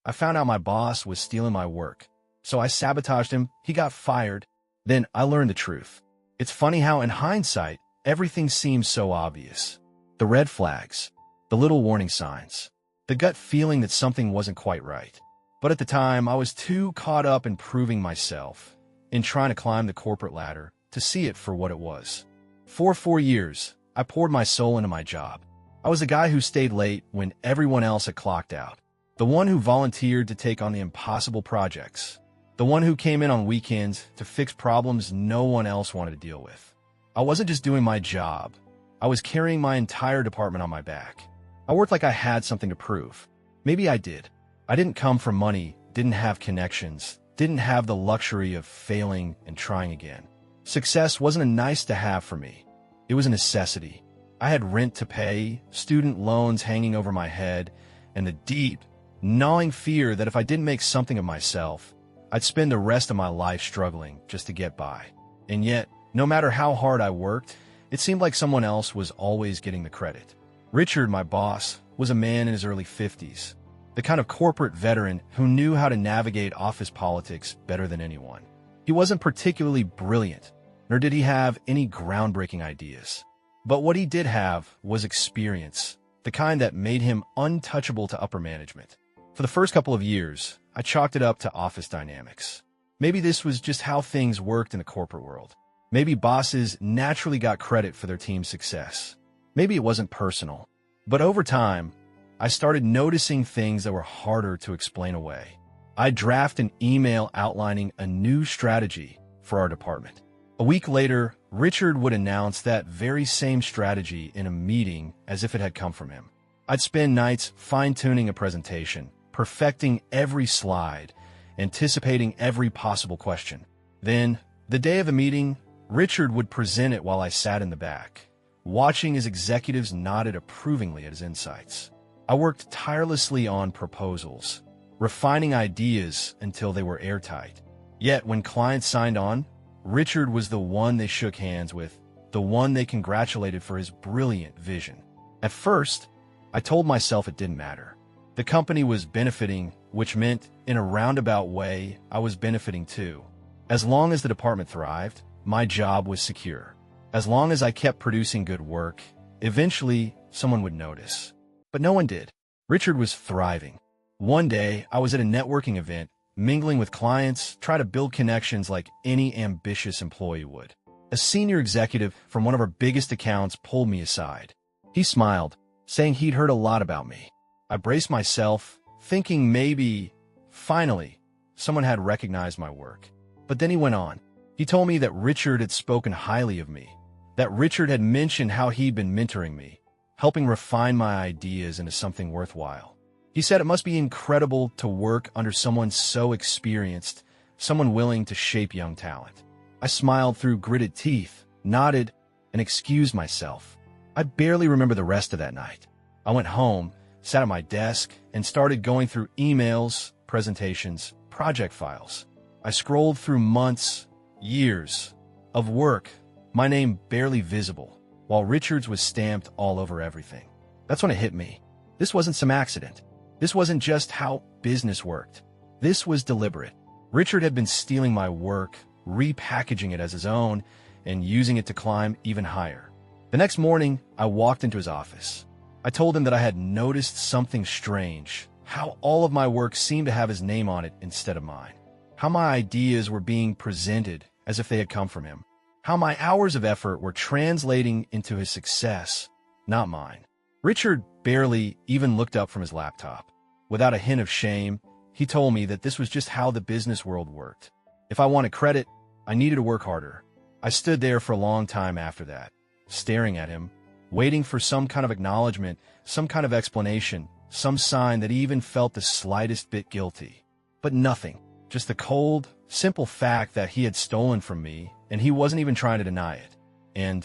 I found out my boss was stealing my work. So I sabotaged him, he got fired. Then I learned the truth. It's funny how, in hindsight, everything seems so obvious. The red flags, the little warning signs, the gut feeling that something wasn't quite right. But at the time, I was too caught up in proving myself, in trying to climb the corporate ladder, to see it for what it was. For 4 years, I poured my soul into my job. I was the guy who stayed late when everyone else had clocked out. The one who volunteered to take on the impossible projects. The one who came in on weekends to fix problems no one else wanted to deal with. I wasn't just doing my job. I was carrying my entire department on my back. I worked like I had something to prove. Maybe I did. I didn't come from money, didn't have connections, didn't have the luxury of failing and trying again. Success wasn't a nice to have for me. It was a necessity. I had rent to pay, student loans hanging over my head, and the deep, gnawing fear that if I didn't make something of myself, I'd spend the rest of my life struggling just to get by. And yet, no matter how hard I worked, it seemed like someone else was always getting the credit. Richard, my boss, was a man in his early 50s, the kind of corporate veteran who knew how to navigate office politics better than anyone. He wasn't particularly brilliant, nor did he have any groundbreaking ideas. But what he did have was experience, the kind that made him untouchable to upper management. For the first couple of years, I chalked it up to office dynamics. Maybe this was just how things worked in the corporate world. Maybe bosses naturally got credit for their team's success. Maybe it wasn't personal. But over time, I started noticing things that were harder to explain away. I'd draft an email outlining a new strategy for our department. A week later, Richard would announce that very same strategy in a meeting as if it had come from him. I'd spend nights fine-tuning a presentation, perfecting every slide, anticipating every possible question. Then, the day of the meeting, Richard would present it while I sat in the back, watching as executives nodded approvingly at his insights. I worked tirelessly on proposals, refining ideas until they were airtight. Yet, when clients signed on, Richard was the one they shook hands with, the one they congratulated for his brilliant vision. At first, I told myself it didn't matter. The company was benefiting, which meant, in a roundabout way, I was benefiting too. As long as the department thrived, my job was secure. As long as I kept producing good work, eventually someone would notice. But no one did. Richard was thriving. One day, I was at a networking event, mingling with clients, trying to build connections like any ambitious employee would. A senior executive from one of our biggest accounts pulled me aside. He smiled, saying he'd heard a lot about me. I braced myself, thinking maybe, finally, someone had recognized my work. But then he went on. He told me that Richard had spoken highly of me, that Richard had mentioned how he'd been mentoring me, helping refine my ideas into something worthwhile. He said it must be incredible to work under someone so experienced, someone willing to shape young talent. I smiled through gritted teeth, nodded, and excused myself. I barely remember the rest of that night. I went home, sat at my desk, and started going through emails, presentations, project files. I scrolled through months, years of work, my name barely visible, while Richard's was stamped all over everything. That's when it hit me. This wasn't some accident. This wasn't just how business worked. This was deliberate. Richard had been stealing my work, repackaging it as his own, and using it to climb even higher. The next morning, I walked into his office. I told him that I had noticed something strange, how all of my work seemed to have his name on it instead of mine, how my ideas were being presented as if they had come from him, how my hours of effort were translating into his success, not mine. Richard barely even looked up from his laptop. Without a hint of shame, he told me that this was just how the business world worked. If I wanted credit, I needed to work harder. I stood there for a long time after that, staring at him, waiting for some kind of acknowledgement, some kind of explanation, some sign that he even felt the slightest bit guilty. But nothing. Just the cold, simple fact that he had stolen from me, and he wasn't even trying to deny it. And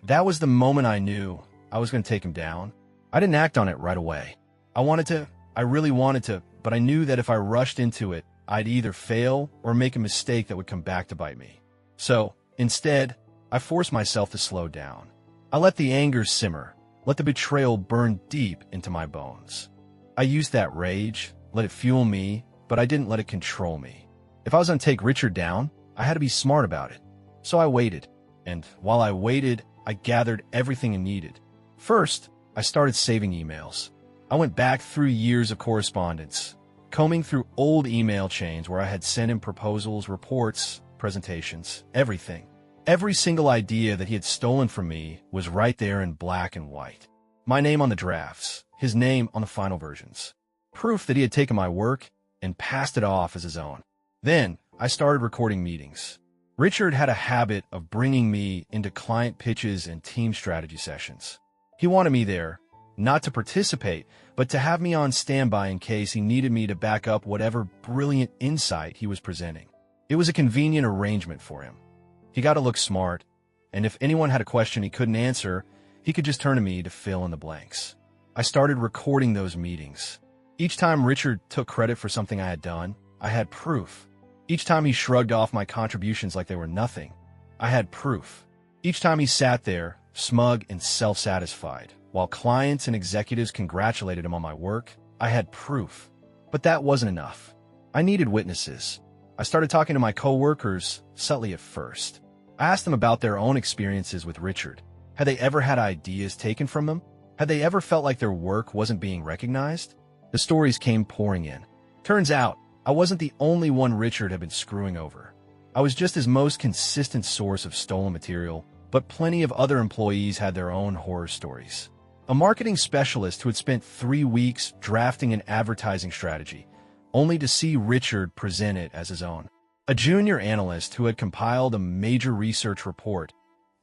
that was the moment I knew I was going to take him down. I didn't act on it right away. I really wanted to, but I knew that if I rushed into it, I'd either fail or make a mistake that would come back to bite me. So, instead, I forced myself to slow down. I let the anger simmer, let the betrayal burn deep into my bones. I used that rage, let it fuel me, but I didn't let it control me. If I was going to take Richard down, I had to be smart about it. So I waited. And while I waited, I gathered everything I needed. First, I started saving emails. I went back through years of correspondence, combing through old email chains where I had sent him proposals, reports, presentations, everything. Every single idea that he had stolen from me was right there in black and white. My name on the drafts, his name on the final versions. Proof that he had taken my work and passed it off as his own. Then, I started recording meetings. Richard had a habit of bringing me into client pitches and team strategy sessions. He wanted me there, not to participate, but to have me on standby in case he needed me to back up whatever brilliant insight he was presenting. It was a convenient arrangement for him. He got to look smart, and if anyone had a question he couldn't answer, he could just turn to me to fill in the blanks. I started recording those meetings. Each time Richard took credit for something I had done, I had proof. Each time he shrugged off my contributions like they were nothing, I had proof. Each time he sat there, smug and self-satisfied, while clients and executives congratulated him on my work, I had proof. But that wasn't enough. I needed witnesses. I started talking to my coworkers, subtly at first. I asked them about their own experiences with Richard. Had they ever had ideas taken from them? Had they ever felt like their work wasn't being recognized? The stories came pouring in. Turns out, I wasn't the only one Richard had been screwing over. I was just his most consistent source of stolen material, but plenty of other employees had their own horror stories. A marketing specialist who had spent 3 weeks drafting an advertising strategy, only to see Richard present it as his own. A junior analyst who had compiled a major research report,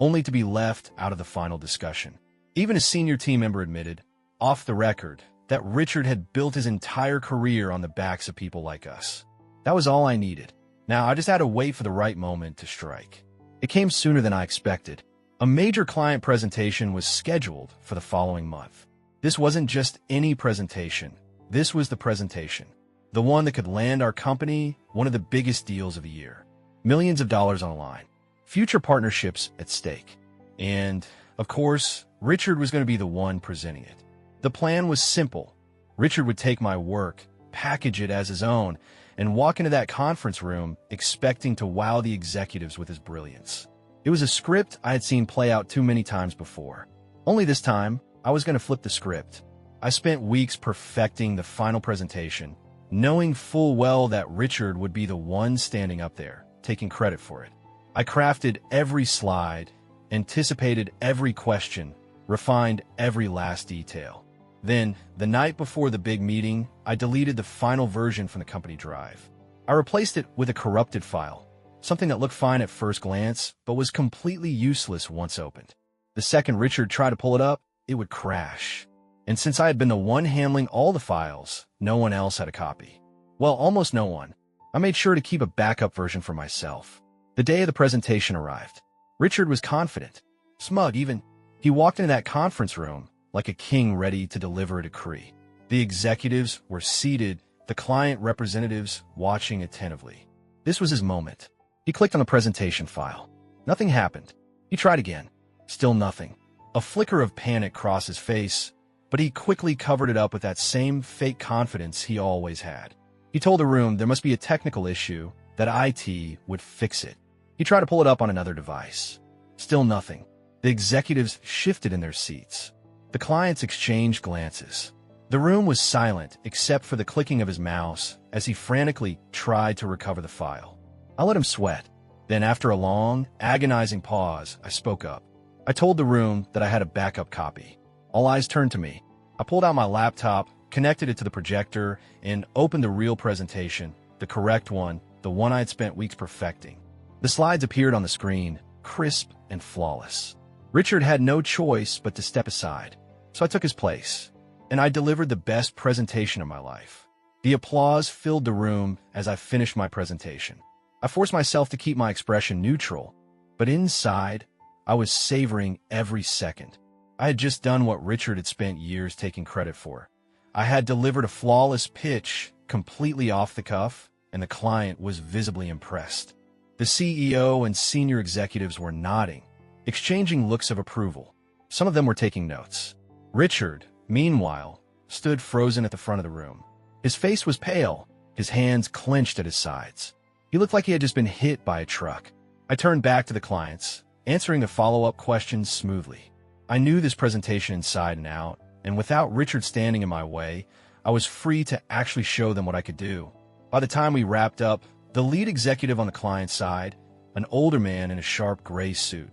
only to be left out of the final discussion. Even a senior team member admitted, off the record, that Richard had built his entire career on the backs of people like us. That was all I needed. Now, I just had to wait for the right moment to strike. It came sooner than I expected. A major client presentation was scheduled for the following month. This wasn't just any presentation. This was the presentation. The one that could land our company one of the biggest deals of the year. Millions of dollars on the line. Future partnerships at stake. And, of course, Richard was going to be the one presenting it. The plan was simple. Richard would take my work, package it as his own, and walk into that conference room expecting to wow the executives with his brilliance. It was a script I had seen play out too many times before. Only this time, I was going to flip the script. I spent weeks perfecting the final presentation, knowing full well that Richard would be the one standing up there, taking credit for it. I crafted every slide, anticipated every question, refined every last detail. Then, the night before the big meeting, I deleted the final version from the company drive. I replaced it with a corrupted file, something that looked fine at first glance, but was completely useless once opened. The second Richard tried to pull it up, it would crash. And since I had been the one handling all the files, no one else had a copy. Well, almost no one. I made sure to keep a backup version for myself. The day of the presentation arrived. Richard was confident, smug even. He walked into that conference room like a king ready to deliver a decree. The executives were seated, the client representatives watching attentively. This was his moment. He clicked on the presentation file. Nothing happened. He tried again. Still nothing. A flicker of panic crossed his face, but he quickly covered it up with that same fake confidence he always had. He told the room there must be a technical issue, that IT would fix it. He tried to pull it up on another device. Still nothing. The executives shifted in their seats. The clients exchanged glances. The room was silent except for the clicking of his mouse as he frantically tried to recover the file. I let him sweat. Then after a long, agonizing pause, I spoke up. I told the room that I had a backup copy. All eyes turned to me. I pulled out my laptop, connected it to the projector, and opened the real presentation, the correct one, the one I had spent weeks perfecting. The slides appeared on the screen, crisp and flawless. Richard had no choice but to step aside, so I took his place, and I delivered the best presentation of my life. The applause filled the room as I finished my presentation. I forced myself to keep my expression neutral, but inside, I was savoring every second. I had just done what Richard had spent years taking credit for. I had delivered a flawless pitch, completely off the cuff, and the client was visibly impressed. The CEO and senior executives were nodding, exchanging looks of approval. Some of them were taking notes. Richard, meanwhile, stood frozen at the front of the room. His face was pale, his hands clenched at his sides. He looked like he had just been hit by a truck. I turned back to the clients, answering the follow-up questions smoothly. I knew this presentation inside and out, and without Richard standing in my way, I was free to actually show them what I could do. By the time we wrapped up, the lead executive on the client side, an older man in a sharp gray suit,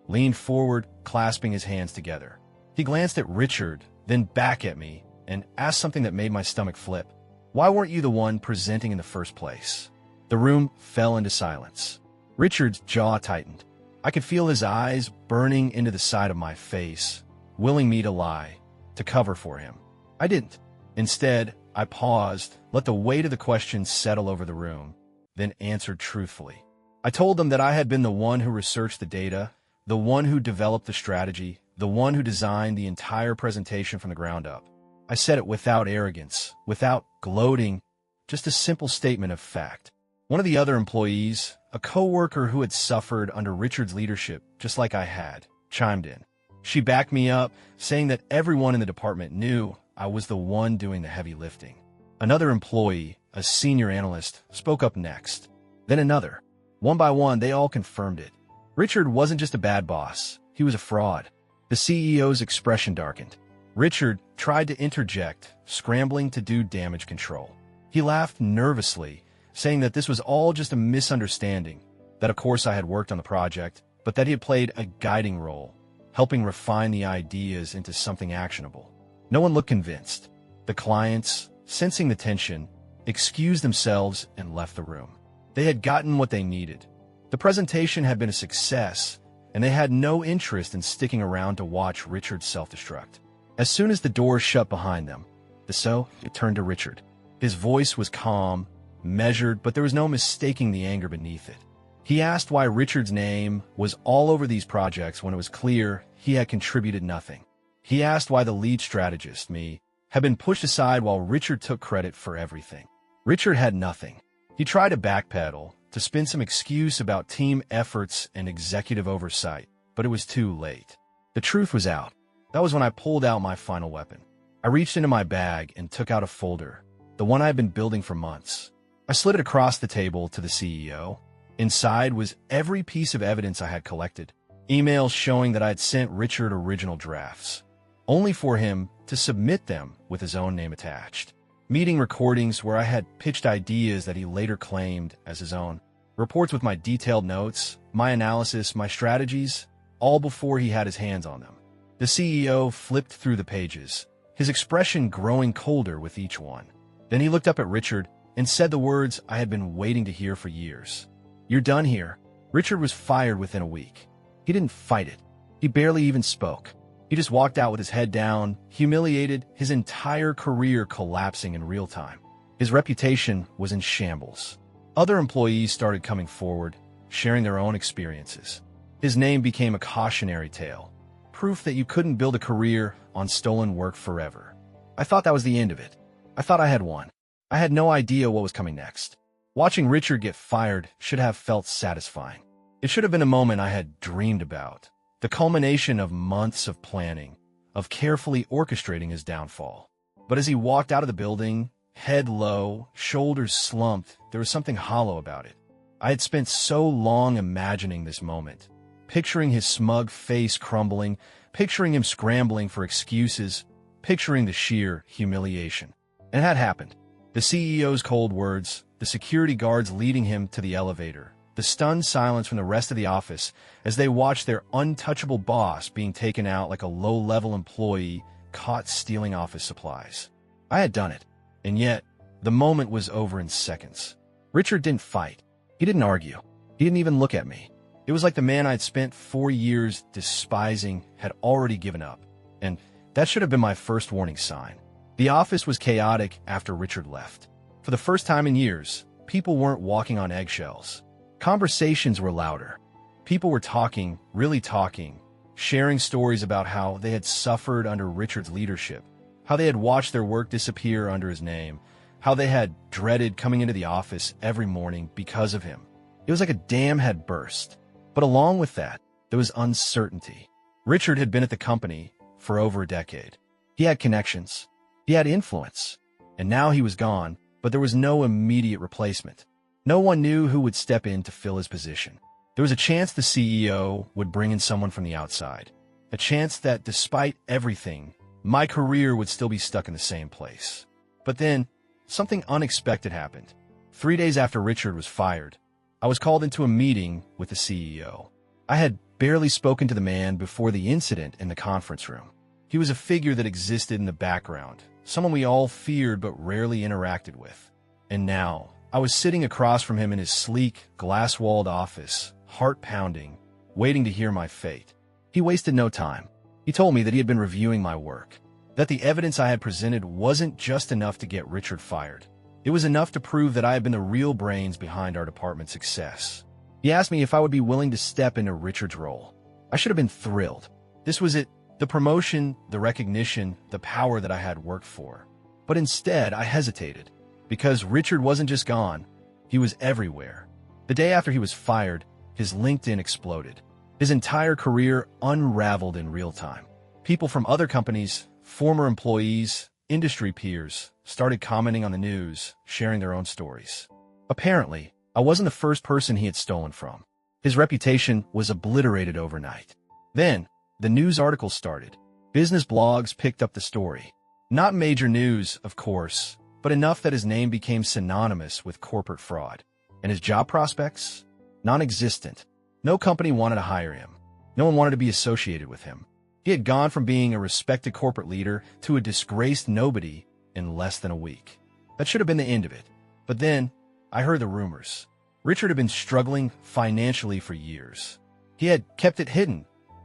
leaned forward, clasping his hands together. He glanced at Richard, then back at me, and asked something that made my stomach flip. "Why weren't you the one presenting in the first place?" The room fell into silence. Richard's jaw tightened. I could feel his eyes burning into the side of my face, willing me to lie, to cover for him. I didn't. Instead, I paused, let the weight of the questions settle over the room, then answered truthfully. I told them that I had been the one who researched the data, the one who developed the strategy, the one who designed the entire presentation from the ground up. I said it without arrogance, without gloating, just a simple statement of fact. One of the other employees, a coworker who had suffered under Richard's leadership just like I had, chimed in. She backed me up, saying that everyone in the department knew I was the one doing the heavy lifting. Another employee, a senior analyst, spoke up next. Then another. One by one, they all confirmed it. Richard wasn't just a bad boss. He was a fraud. The CEO's expression darkened. Richard tried to interject, scrambling to do damage control. He laughed nervously, saying that this was all just a misunderstanding, that of course I had worked on the project, but that he had played a guiding role, helping refine the ideas into something actionable. No one looked convinced. The clients, sensing the tension, excused themselves and left the room. They had gotten what they needed. The presentation had been a success, and they had no interest in sticking around to watch Richard self-destruct. As soon as the door shut behind them, it turned to Richard. His voice was calm, measured, but there was no mistaking the anger beneath it. He asked why Richard's name was all over these projects when it was clear he had contributed nothing. He asked why the lead strategist, me, had been pushed aside while Richard took credit for everything. Richard had nothing. He tried to backpedal, to spin some excuse about team efforts and executive oversight, but it was too late. The truth was out. That was when I pulled out my final weapon. I reached into my bag and took out a folder, the one I had been building for months. I slid it across the table to the CEO. Inside was every piece of evidence I had collected, emails showing that I had sent Richard original drafts, only for him to submit them with his own name attached. Meeting recordings where I had pitched ideas that he later claimed as his own. Reports with my detailed notes, my analysis, my strategies, all before he had his hands on them. The CEO flipped through the pages, his expression growing colder with each one. Then he looked up at Richard and said the words I had been waiting to hear for years. "You're done here." Richard was fired within a week. He didn't fight it. He barely even spoke. He just walked out with his head down, humiliated, his entire career collapsing in real time. His reputation was in shambles. Other employees started coming forward, sharing their own experiences. His name became a cautionary tale, proof that you couldn't build a career on stolen work forever. I thought that was the end of it. I thought I had won. I had no idea what was coming next. Watching Richard get fired should have felt satisfying. It should have been a moment I had dreamed about. The culmination of months of planning, of carefully orchestrating his downfall. But as he walked out of the building, head low, shoulders slumped, there was something hollow about it. I had spent so long imagining this moment, picturing his smug face crumbling, picturing him scrambling for excuses, picturing the sheer humiliation. And it had happened. The CEO's cold words, the security guards leading him to the elevator, the stunned silence from the rest of the office as they watched their untouchable boss being taken out like a low-level employee caught stealing office supplies. I had done it, and yet the moment was over in seconds. Richard didn't fight. He didn't argue. He didn't even look at me. It was like the man I'd spent 4 years despising had already given up, and that should have been my first warning sign. The office was chaotic after Richard left. For the first time in years, people weren't walking on eggshells. Conversations were louder. People were talking, really talking, sharing stories about how they had suffered under Richard's leadership, how they had watched their work disappear under his name, how they had dreaded coming into the office every morning because of him. It was like a dam had burst. But along with that, there was uncertainty. Richard had been at the company for over a decade. He had connections. He had influence. and now he was gone, but there was no immediate replacement. No one knew who would step in to fill his position. There was a chance the CEO would bring in someone from the outside. A chance that, despite everything, my career would still be stuck in the same place. But then, something unexpected happened. 3 days after Richard was fired, I was called into a meeting with the CEO. I had barely spoken to the man before the incident in the conference room. He was a figure that existed in the background, someone we all feared but rarely interacted with. And now, I was sitting across from him in his sleek, glass-walled office, heart-pounding, waiting to hear my fate. He wasted no time. He told me that he had been reviewing my work, that the evidence I had presented wasn't just enough to get Richard fired. It was enough to prove that I had been the real brains behind our department's success. He asked me if I would be willing to step into Richard's role. I should have been thrilled. This was it, the promotion, the recognition, the power that I had worked for. But instead, I hesitated, because Richard wasn't just gone, he was everywhere. The day after he was fired, his LinkedIn exploded. His entire career unraveled in real time. People from other companies, former employees, industry peers, started commenting on the news, sharing their own stories. Apparently, I wasn't the first person he had stolen from. His reputation was obliterated overnight. Then, the news articles started. Business blogs picked up the story. Not major news, of course, but enough that his name became synonymous with corporate fraud. And his job prospects? Non-existent. No company wanted to hire him. No one wanted to be associated with him. He had gone from being a respected corporate leader to a disgraced nobody in less than a week. That should have been the end of it. But then, I heard the rumors. Richard had been struggling financially for years. He had kept it hidden.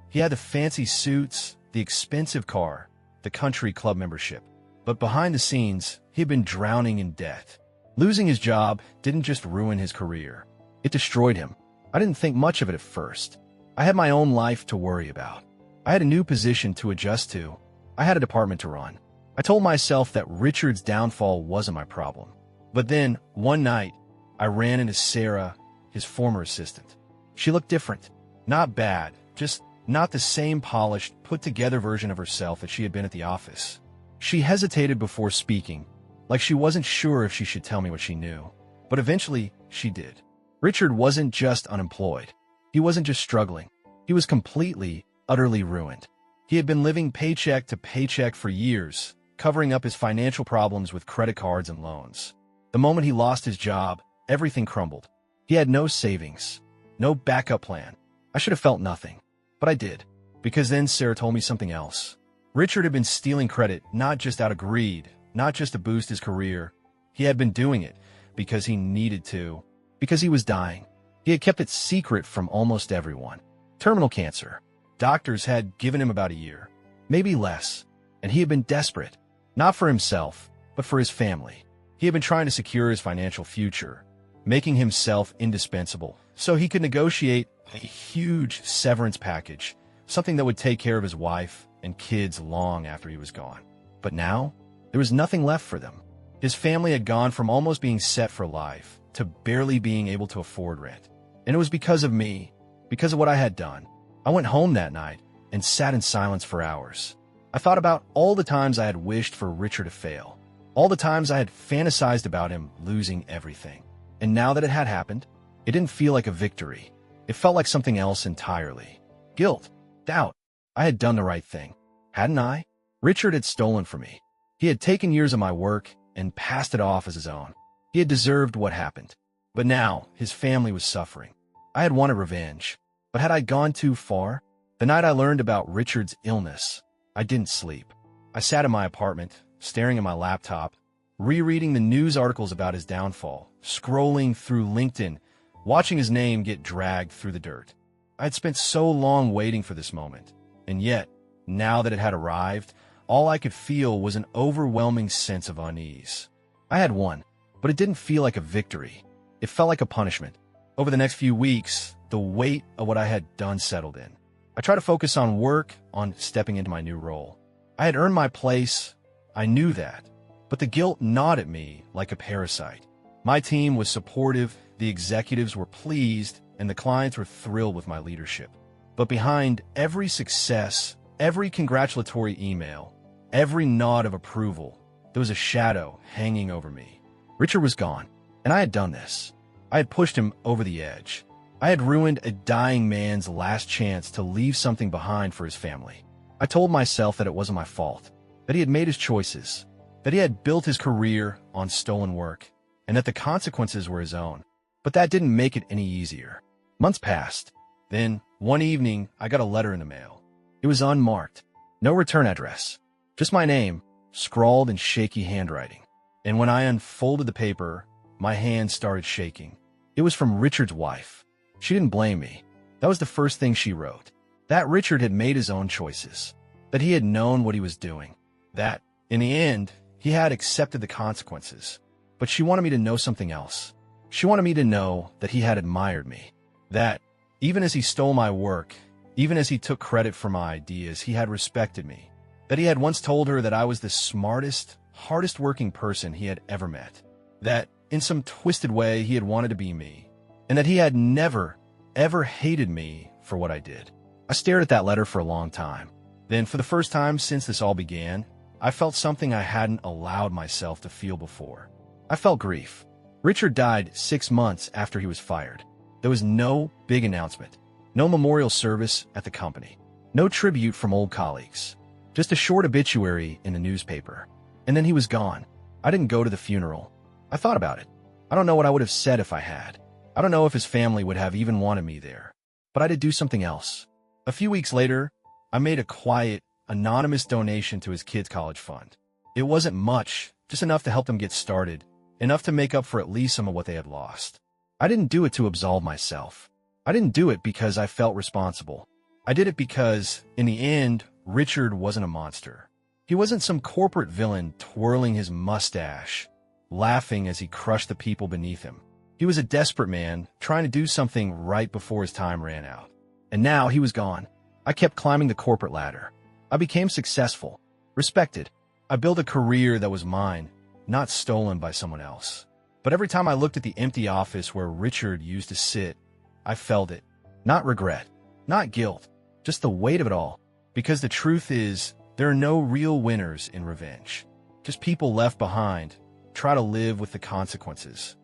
He had the fancy suits, the expensive car, the country club membership. But behind the scenes, he had been drowning in debt. Losing his job didn't just ruin his career. It destroyed him. I didn't think much of it at first. I had my own life to worry about. I had a new position to adjust to. I had a department to run. I told myself that Richard's downfall wasn't my problem. But then, one night, I ran into Sarah, his former assistant. She looked different. Not bad, just not the same polished, put-together version of herself that she had been at the office. She hesitated before speaking, like she wasn't sure if she should tell me what she knew. But eventually, she did. Richard wasn't just unemployed. He wasn't just struggling. He was completely, utterly ruined. He had been living paycheck to paycheck for years, covering up his financial problems with credit cards and loans. The moment he lost his job, everything crumbled. He had no savings, no backup plan. I should have felt nothing, but I did, because then Sarah told me something else. Richard had been stealing credit not just out of greed, not just to boost his career. He had been doing it because he needed to, because he was dying. He had kept it secret from almost everyone. Terminal cancer. Doctors had given him about a year, maybe less, and he had been desperate, not for himself, but for his family. He had been trying to secure his financial future, making himself indispensable so he could negotiate a huge severance package, something that would take care of his wife and kids long after he was gone. But now, there was nothing left for them. His family had gone from almost being set for life to barely being able to afford rent. And it was because of me, because of what I had done. I went home that night and sat in silence for hours. I thought about all the times I had wished for Richard to fail, all the times I had fantasized about him losing everything. And now that it had happened, it didn't feel like a victory. It felt like something else entirely. Guilt, doubt. I had done the right thing, hadn't I? Richard had stolen from me. He had taken years of my work and passed it off as his own. He had deserved what happened. But now, his family was suffering. I had wanted revenge. But had I gone too far? The night I learned about Richard's illness, I didn't sleep. I sat in my apartment, staring at my laptop, rereading the news articles about his downfall, scrolling through LinkedIn, watching his name get dragged through the dirt. I had spent so long waiting for this moment, and yet, now that it had arrived, all I could feel was an overwhelming sense of unease. I had won, but it didn't feel like a victory. It felt like a punishment. Over the next few weeks, the weight of what I had done settled in. I tried to focus on work, on stepping into my new role. I had earned my place. I knew that. But the guilt gnawed at me like a parasite. My team was supportive, the executives were pleased, and the clients were thrilled with my leadership. But behind every success, every congratulatory email, every nod of approval, There was a shadow hanging over me. Richard was gone, and I had done this. I had pushed him over the edge. I had ruined a dying man's last chance to leave something behind for his family. I told myself that it wasn't my fault, that he had made his choices, that he had built his career on stolen work, and that the consequences were his own. But that didn't make it any easier. Months passed. Then, one evening, I got a letter in the mail. It was unmarked. No return address. Just my name, scrawled in shaky handwriting. And when I unfolded the paper, my hand started shaking. It was from Richard's wife. She didn't blame me. That was the first thing she wrote. That Richard had made his own choices. That he had known what he was doing. That, in the end, he had accepted the consequences. But she wanted me to know something else. She wanted me to know that he had admired me. That, even as he stole my work, even as he took credit for my ideas, he had respected me. That he had once told her that I was the smartest, hardest working person he had ever met. That, in some twisted way, he had wanted to be me. And that he had never, ever hated me for what I did. I stared at that letter for a long time. Then, for the first time since this all began, I felt something I hadn't allowed myself to feel before. I felt grief. Richard died 6 months after he was fired. There was no big announcement, no memorial service at the company, no tribute from old colleagues, just a short obituary in the newspaper. And then he was gone. I didn't go to the funeral. I thought about it. I don't know what I would have said if I had. I don't know if his family would have even wanted me there. But I did do something else. A few weeks later, I made a quiet, anonymous donation to his kids' college fund. It wasn't much, just enough to help them get started, enough to make up for at least some of what they had lost. I didn't do it to absolve myself. I didn't do it because I felt responsible. I did it because, in the end, Richard wasn't a monster. He wasn't some corporate villain twirling his mustache, laughing as he crushed the people beneath him. He was a desperate man trying to do something right before his time ran out. And now he was gone. I kept climbing the corporate ladder. I became successful, respected. I built a career that was mine, not stolen by someone else. But every time I looked at the empty office where Richard used to sit, I felt it. Not regret, not guilt, just the weight of it all. Because the truth is, there are no real winners in revenge. Just people left behind, try to live with the consequences.